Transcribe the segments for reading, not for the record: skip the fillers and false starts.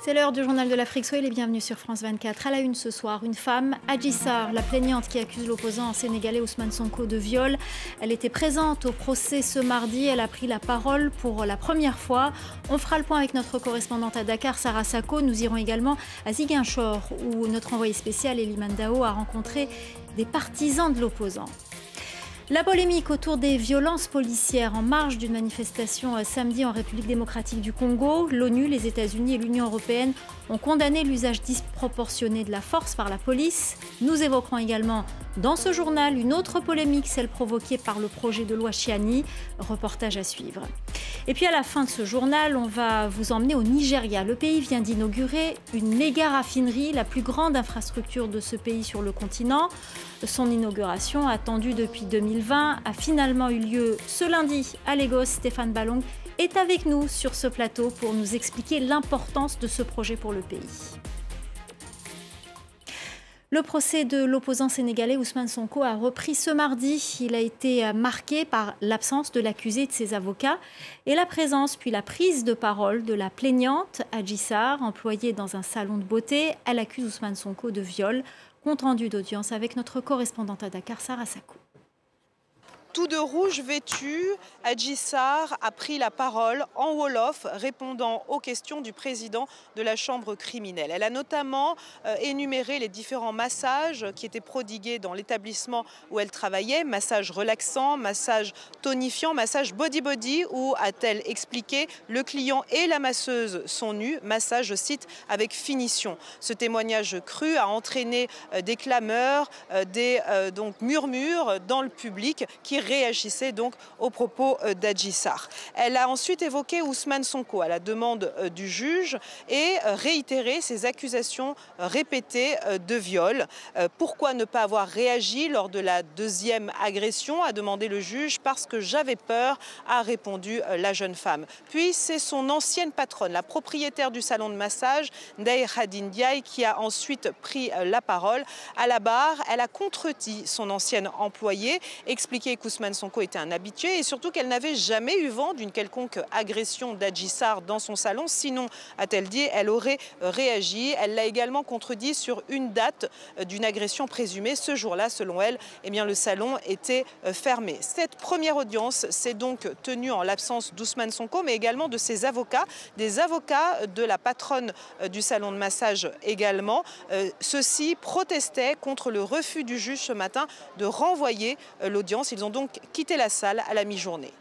C'est l'heure du journal de l'Afrique. Soyez les bienvenus sur France 24. À la une ce soir, une femme, Adji Sarr, la plaignante qui accuse l'opposant sénégalais Ousmane Sonko de viol. Elle était présente au procès ce mardi. Elle a pris la parole pour la première fois. On fera le point avec notre correspondante à Dakar, Sarah Sako. Nous irons également à Ziguinchor, où notre envoyé spécial, Elie Dao, a rencontré des partisans de l'opposant. La polémique autour des violences policières en marge d'une manifestation samedi en République démocratique du Congo. L'ONU, les États-Unis et l'Union européenne ont condamné l'usage disproportionné de la force par la police. Nous évoquerons également dans ce journal une autre polémique, celle provoquée par le projet de loi Chiani. Reportage à suivre. Et puis à la fin de ce journal, on va vous emmener au Nigeria. Le pays vient d'inaugurer une méga raffinerie, la plus grande infrastructure de ce pays sur le continent. Son inauguration, attendue depuis 2020, a finalement eu lieu ce lundi à Lagos. Stéphane Ballong est avec nous sur ce plateau pour nous expliquer l'importance de ce projet pour le pays. Le procès de l'opposant sénégalais Ousmane Sonko a repris ce mardi. Il a été marqué par l'absence de l'accusé et de ses avocats et la présence puis la prise de parole de la plaignante Adji Sarr, employée dans un salon de beauté. Elle accuse Ousmane Sonko de viol. Compte rendu d'audience avec notre correspondante à Dakar, Sarah Sako. Tout de rouge vêtu, Adji Sarr a pris la parole en Wolof, répondant aux questions du président de la chambre criminelle. Elle a notamment énuméré les différents massages qui étaient prodigués dans l'établissement où elle travaillait, massage relaxant, massage tonifiant, massage body-body, où, a-t-elle expliqué, le client et la masseuse sont nus, massage, je cite, avec finition. Ce témoignage cru a entraîné des clameurs, des murmures dans le public qui réagissait donc aux propos d'Adji Sarr. Elle a ensuite évoqué Ousmane Sonko à la demande du juge et réitéré ses accusations répétées de viol. Pourquoi ne pas avoir réagi lors de la deuxième agression, a demandé le juge. Parce que j'avais peur, a répondu la jeune femme. Puis c'est son ancienne patronne, la propriétaire du salon de massage, Ndeye Khady Ndiaye, qui a ensuite pris la parole. À la barre, elle a contredit son ancienne employée, expliqué qu'Ousmane Sonko était un habitué et surtout qu'elle n'avait jamais eu vent d'une quelconque agression d'Adji Sarr dans son salon. Sinon, a-t-elle dit, elle aurait réagi. Elle l'a également contredit sur une date d'une agression présumée. Ce jour-là, selon elle, eh bien, le salon était fermé. Cette première audience s'est donc tenue en l'absence d'Ousmane Sonko, mais également de ses avocats, des avocats de la patronne du salon de massage également. Ceux-ci protestaient contre le refus du juge ce matin de renvoyer l'audience. Ils ont donc quitté la salle à la mi-journée.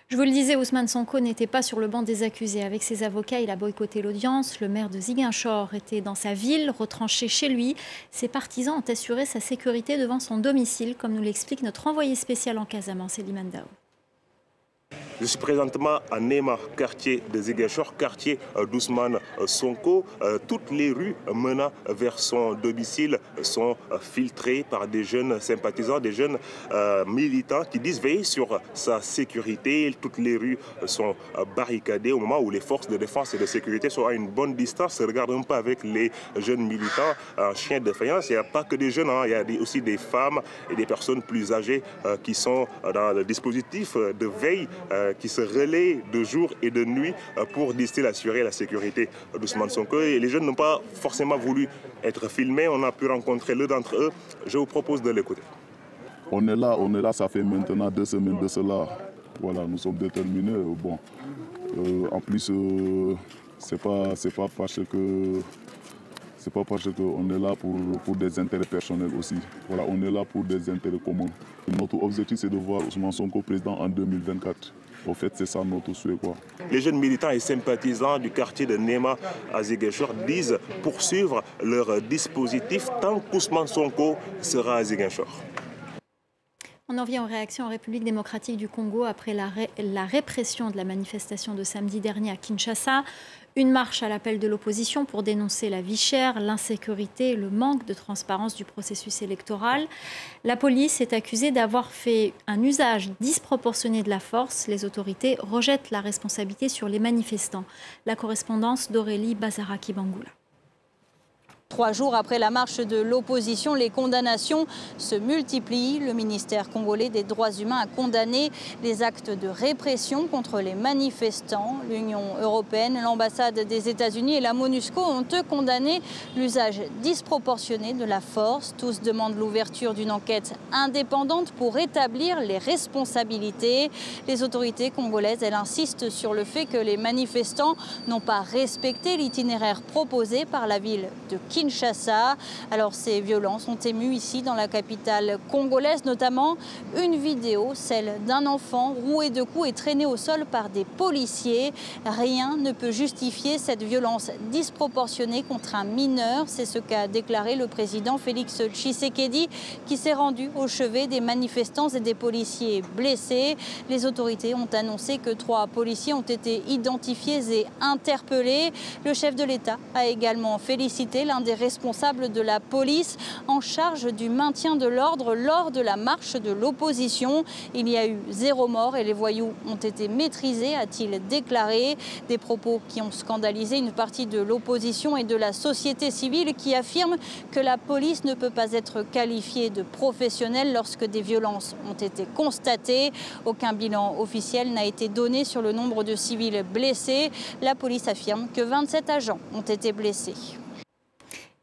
Je vous le disais, Ousmane Sonko n'était pas sur le banc des accusés. Avec ses avocats, il a boycotté l'audience. Le maire de Ziguinchor était dans sa ville, retranché chez lui. Ses partisans ont assuré sa sécurité devant son domicile, comme nous l'explique notre envoyé spécial en Casamance, Elie Dao. Je suis présentement à Nema, quartier de Ziguinchor, quartier d'Ousmane Sonko. Toutes les rues menant vers son domicile sont filtrées par des jeunes sympathisants, des jeunes militants qui disent veiller sur sa sécurité. Toutes les rues sont barricadées au moment où les forces de défense et de sécurité sont à une bonne distance. Regardez un peu avec les jeunes militants en chien de faïence. Il n'y a pas que des jeunes, il y a aussi des femmes et des personnes plus âgées qui sont dans le dispositif de veille qui se relaient de jour et de nuit pour, disent-ils, assurer la sécurité d'Ousmane Sonko. Et les jeunes n'ont pas forcément voulu être filmés. On a pu rencontrer l'un d'entre eux. Je vous propose de l'écouter. On est là, ça fait maintenant 2 semaines de cela. Voilà, nous sommes déterminés. Bon, en plus, c'est pas parce qu'on est là pour des intérêts personnels aussi. Voilà, on est là pour des intérêts communs. Notre objectif, c'est de voir Ousmane Sonko président en 2024. En fait, c'est ça notre souhait, quoi. Les jeunes militants et sympathisants du quartier de Nema à Ziguinchor disent poursuivre leur dispositif tant qu'Ousmane Sonko sera à Ziguinchor. On en vient aux réactions en République démocratique du Congo après la répression de la manifestation de samedi dernier à Kinshasa. Une marche à l'appel de l'opposition pour dénoncer la vie chère, l'insécurité et le manque de transparence du processus électoral. La police est accusée d'avoir fait un usage disproportionné de la force. Les autorités rejettent la responsabilité sur les manifestants. La correspondance d'Aurélie Bazaraki-Bangoula. 3 jours après la marche de l'opposition, les condamnations se multiplient. Le ministère congolais des droits humains a condamné les actes de répression contre les manifestants. L'Union européenne, l'ambassade des États-Unis et la MONUSCO ont eux condamné l'usage disproportionné de la force. Tous demandent l'ouverture d'une enquête indépendante pour établir les responsabilités. Les autorités congolaises, elles insistent sur le fait que les manifestants n'ont pas respecté l'itinéraire proposé par la ville de Kinshasa. Alors ces violences ont ému ici dans la capitale congolaise, notamment une vidéo, celle d'un enfant roué de coups et traîné au sol par des policiers. Rien ne peut justifier cette violence disproportionnée contre un mineur. C'est ce qu'a déclaré le président Félix Tshisekedi qui s'est rendu au chevet des manifestants et des policiers blessés. Les autorités ont annoncé que 3 policiers ont été identifiés et interpellés. Le chef de l'État a également félicité l'un des responsables de la police en charge du maintien de l'ordre lors de la marche de l'opposition. Il y a eu 0 mort et les voyous ont été maîtrisés, a-t-il déclaré. Des propos qui ont scandalisé une partie de l'opposition et de la société civile qui affirment que la police ne peut pas être qualifiée de professionnelle lorsque des violences ont été constatées. Aucun bilan officiel n'a été donné sur le nombre de civils blessés. La police affirme que 27 agents ont été blessés.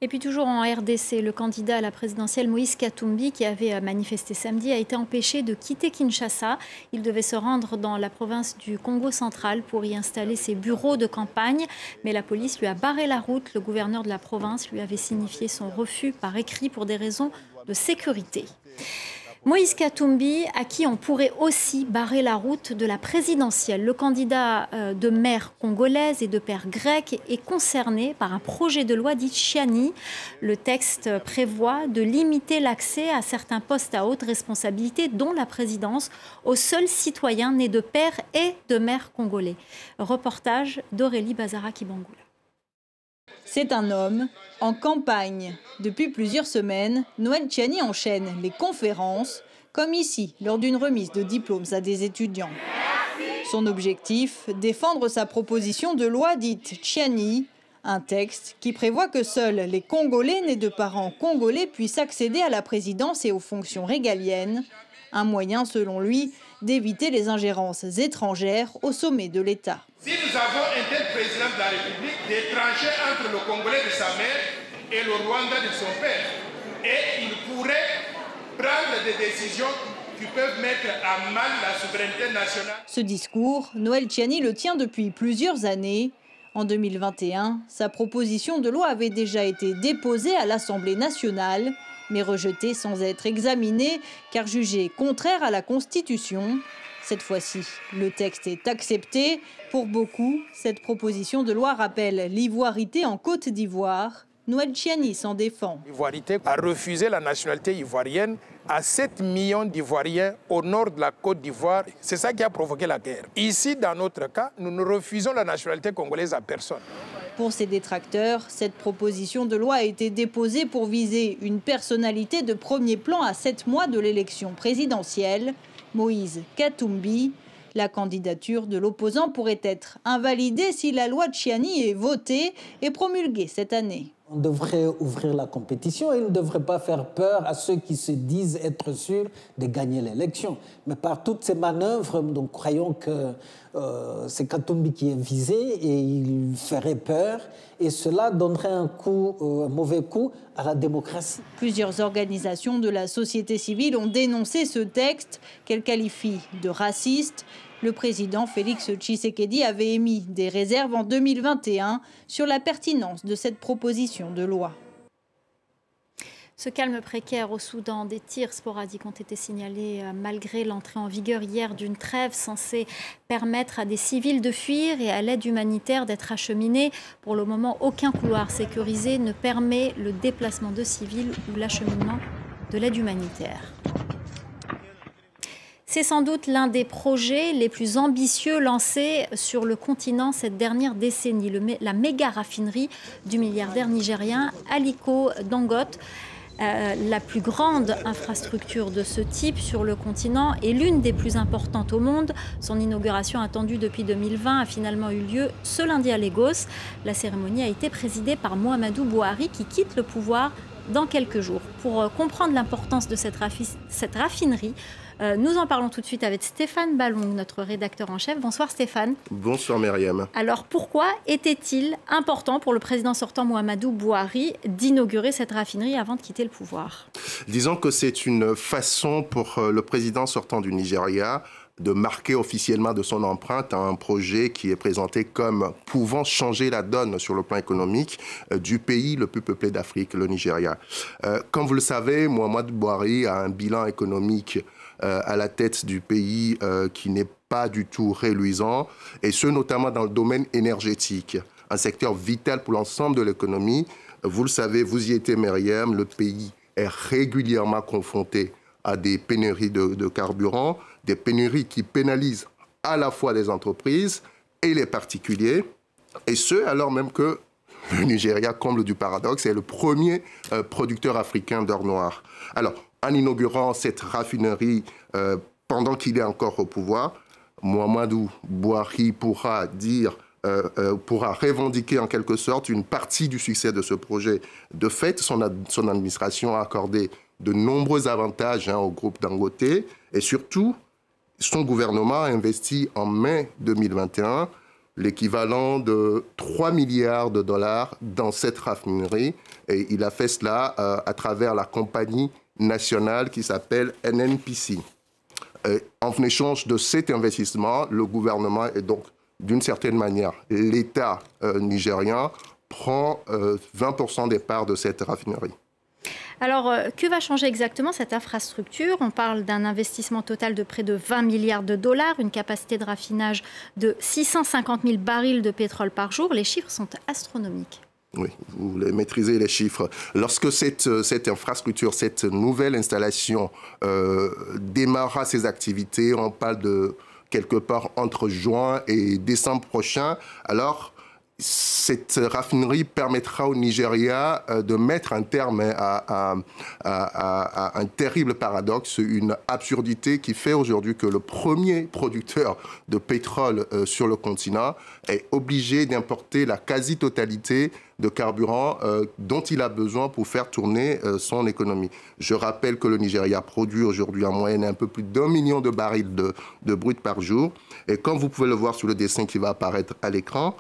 Et puis toujours en RDC, le candidat à la présidentielle Moïse Katumbi, qui avait manifesté samedi, a été empêché de quitter Kinshasa. Il devait se rendre dans la province du Congo central pour y installer ses bureaux de campagne. Mais la police lui a barré la route. Le gouverneur de la province lui avait signifié son refus par écrit pour des raisons de sécurité. Moïse Katumbi, à qui on pourrait aussi barrer la route de la présidentielle. Le candidat de mère congolaise et de père grec est concerné par un projet de loi dit Tchiani. Le texte prévoit de limiter l'accès à certains postes à haute responsabilité, dont la présidence, aux seuls citoyens nés de père et de mère congolais. Reportage d'Aurélie Bazara-Kibangoula. C'est un homme en campagne. Depuis plusieurs semaines, Noël Tchiani enchaîne les conférences, comme ici, lors d'une remise de diplômes à des étudiants. Son objectif, défendre sa proposition de loi dite Tchiani, un texte qui prévoit que seuls les Congolais nés de parents congolais puissent accéder à la présidence et aux fonctions régaliennes. Un moyen, selon lui, d'éviter les ingérences étrangères au sommet de l'État. Si nous avons un tel président de la République, des tranchées entre le Congolais de sa mère et le Rwanda de son père, et il pourrait prendre des décisions qui peuvent mettre à mal la souveraineté nationale. Ce discours, Noël Tchiani le tient depuis plusieurs années. En 2021, sa proposition de loi avait déjà été déposée à l'Assemblée nationale, mais rejetée sans être examinée, car jugée contraire à la Constitution. Cette fois-ci, le texte est accepté. Pour beaucoup, cette proposition de loi rappelle l'ivoirité en Côte d'Ivoire. Noël Tchiani s'en défend. L'ivoirité a refusé la nationalité ivoirienne à 7 millions d'Ivoiriens au nord de la Côte d'Ivoire. C'est ça qui a provoqué la guerre. Ici, dans notre cas, nous ne refusons la nationalité congolaise à personne. Pour ses détracteurs, cette proposition de loi a été déposée pour viser une personnalité de premier plan à 7 mois de l'élection présidentielle, Moïse Katumbi. La candidature de l'opposant pourrait être invalidée si la loi Tchiani est votée et promulguée cette année. On devrait ouvrir la compétition et il ne devrait pas faire peur à ceux qui se disent être sûrs de gagner l'élection. Mais par toutes ces manœuvres, nous croyons que c'est Katumbi qui est visé et il ferait peur. Et cela donnerait un mauvais coup à la démocratie. Plusieurs organisations de la société civile ont dénoncé ce texte qu'elles qualifient de raciste. Le président Félix Tshisekedi avait émis des réserves en 2021 sur la pertinence de cette proposition de loi. Ce calme précaire au Soudan, des tirs sporadiques ont été signalés malgré l'entrée en vigueur hier d'une trêve censée permettre à des civils de fuir et à l'aide humanitaire d'être acheminée. Pour le moment, aucun couloir sécurisé ne permet le déplacement de civils ou l'acheminement de l'aide humanitaire. C'est sans doute l'un des projets les plus ambitieux lancés sur le continent cette dernière décennie. La méga raffinerie du milliardaire nigérien Aliko Dangote. la plus grande infrastructure de ce type sur le continent et l'une des plus importantes au monde. Son inauguration attendue depuis 2020 a finalement eu lieu ce lundi à Lagos. La cérémonie a été présidée par Muhammadu Buhari qui quitte le pouvoir dans quelques jours. Pour comprendre l'importance de cette raffinerie, nous en parlons tout de suite avec Stéphane Ballon, notre rédacteur en chef. Bonsoir Stéphane. Bonsoir Myriam. Alors pourquoi était-il important pour le président sortant Muhammadu Buhari d'inaugurer cette raffinerie avant de quitter le pouvoir? Disons que c'est une façon pour le président sortant du Nigeria de marquer officiellement de son empreinte à un projet qui est présenté comme pouvant changer la donne sur le plan économique du pays le plus peuplé d'Afrique, le Nigeria. Comme vous le savez, Muhammadu Buhari a un bilan économique à la tête du pays qui n'est pas du tout reluisant, et ce notamment dans le domaine énergétique, un secteur vital pour l'ensemble de l'économie. Vous le savez, vous y étiez Myriam, le pays est régulièrement confronté à des pénuries de carburant, des pénuries qui pénalisent à la fois les entreprises et les particuliers, et ce, alors même que le Nigeria, comble du paradoxe, est le premier producteur africain d'or noir. Alors, en inaugurant cette raffinerie, pendant qu'il est encore au pouvoir, Muhammadu Buhari pourra revendiquer en quelque sorte une partie du succès de ce projet. De fait, son administration a accordé de nombreux avantages au groupe Dangote, et surtout, son gouvernement a investi en mai 2021 l'équivalent de 3 milliards de dollars dans cette raffinerie, et il a fait cela à travers la compagnie nationale qui s'appelle NNPC. En échange de cet investissement, le gouvernement et donc d'une certaine manière l'État nigérian prend 20% des parts de cette raffinerie. Alors, que va changer exactement cette infrastructure? On parle d'un investissement total de près de 20 milliards de dollars, une capacité de raffinage de 650 000 barils de pétrole par jour. Les chiffres sont astronomiques. Oui, vous les maîtrisez, les chiffres. Lorsque cette infrastructure, cette nouvelle installation démarrera ses activités, on parle de quelque part entre juin et décembre prochain, alors cette raffinerie permettra au Nigeria de mettre un terme à un terrible paradoxe, une absurdité qui fait aujourd'hui que le premier producteur de pétrole sur le continent est obligé d'importer la quasi-totalité de carburant dont il a besoin pour faire tourner son économie. Je rappelle que le Nigeria produit aujourd'hui en moyenne un peu plus d'1 million de barils de brut par jour. Et comme vous pouvez le voir sur le dessin qui va apparaître à l'écran,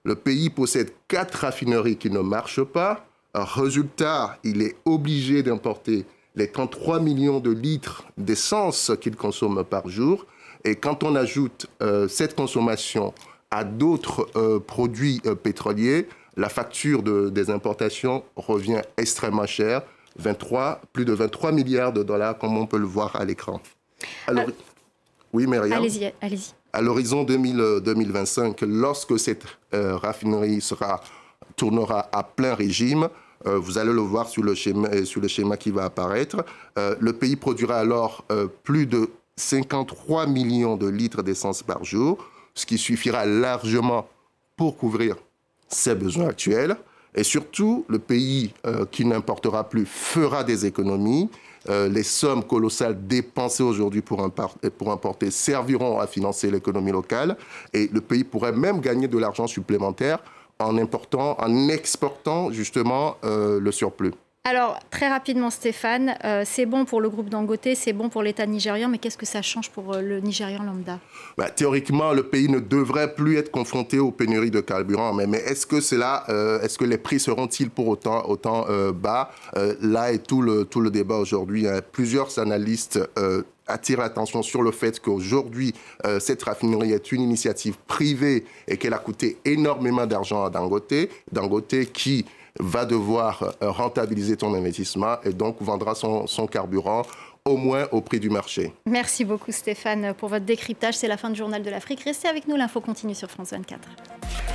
le pays possède 4 raffineries qui ne marchent pas. Résultat, il est obligé d'importer les 33 millions de litres d'essence qu'il consomme par jour. Et quand on ajoute cette consommation à d'autres produits pétroliers, la facture des importations revient extrêmement chère, plus de 23 milliards de dollars, comme on peut le voir à l'écran. Alors, oui, Myriam. Allez-y, allez-y. À l'horizon 2025, lorsque cette raffinerie tournera à plein régime, vous allez le voir sur le schéma qui va apparaître, le pays produira alors plus de 53 millions de litres d'essence par jour, ce qui suffira largement pour couvrir ses besoins actuels. Et surtout, le pays qui n'importera plus fera des économies. Les sommes colossales dépensées aujourd'hui pour importer serviront à financer l'économie locale. Et le pays pourrait même gagner de l'argent supplémentaire en exportant justement le surplus. Alors, très rapidement, Stéphane, c'est bon pour le groupe Dangote, c'est bon pour l'État nigérian, mais qu'est-ce que ça change pour le Nigérian lambda? Théoriquement, le pays ne devrait plus être confronté aux pénuries de carburant. Mais est-ce que les prix seront-ils pour autant bas? Là est tout le débat aujourd'hui. Plusieurs analystes attirent l'attention sur le fait qu'aujourd'hui, cette raffinerie est une initiative privée et qu'elle a coûté énormément d'argent à Dangote. Dangote qui va devoir rentabiliser ton investissement et donc vendra son carburant au moins au prix du marché. Merci beaucoup Stéphane pour votre décryptage. C'est la fin du Journal de l'Afrique. Restez avec nous, l'info continue sur France 24.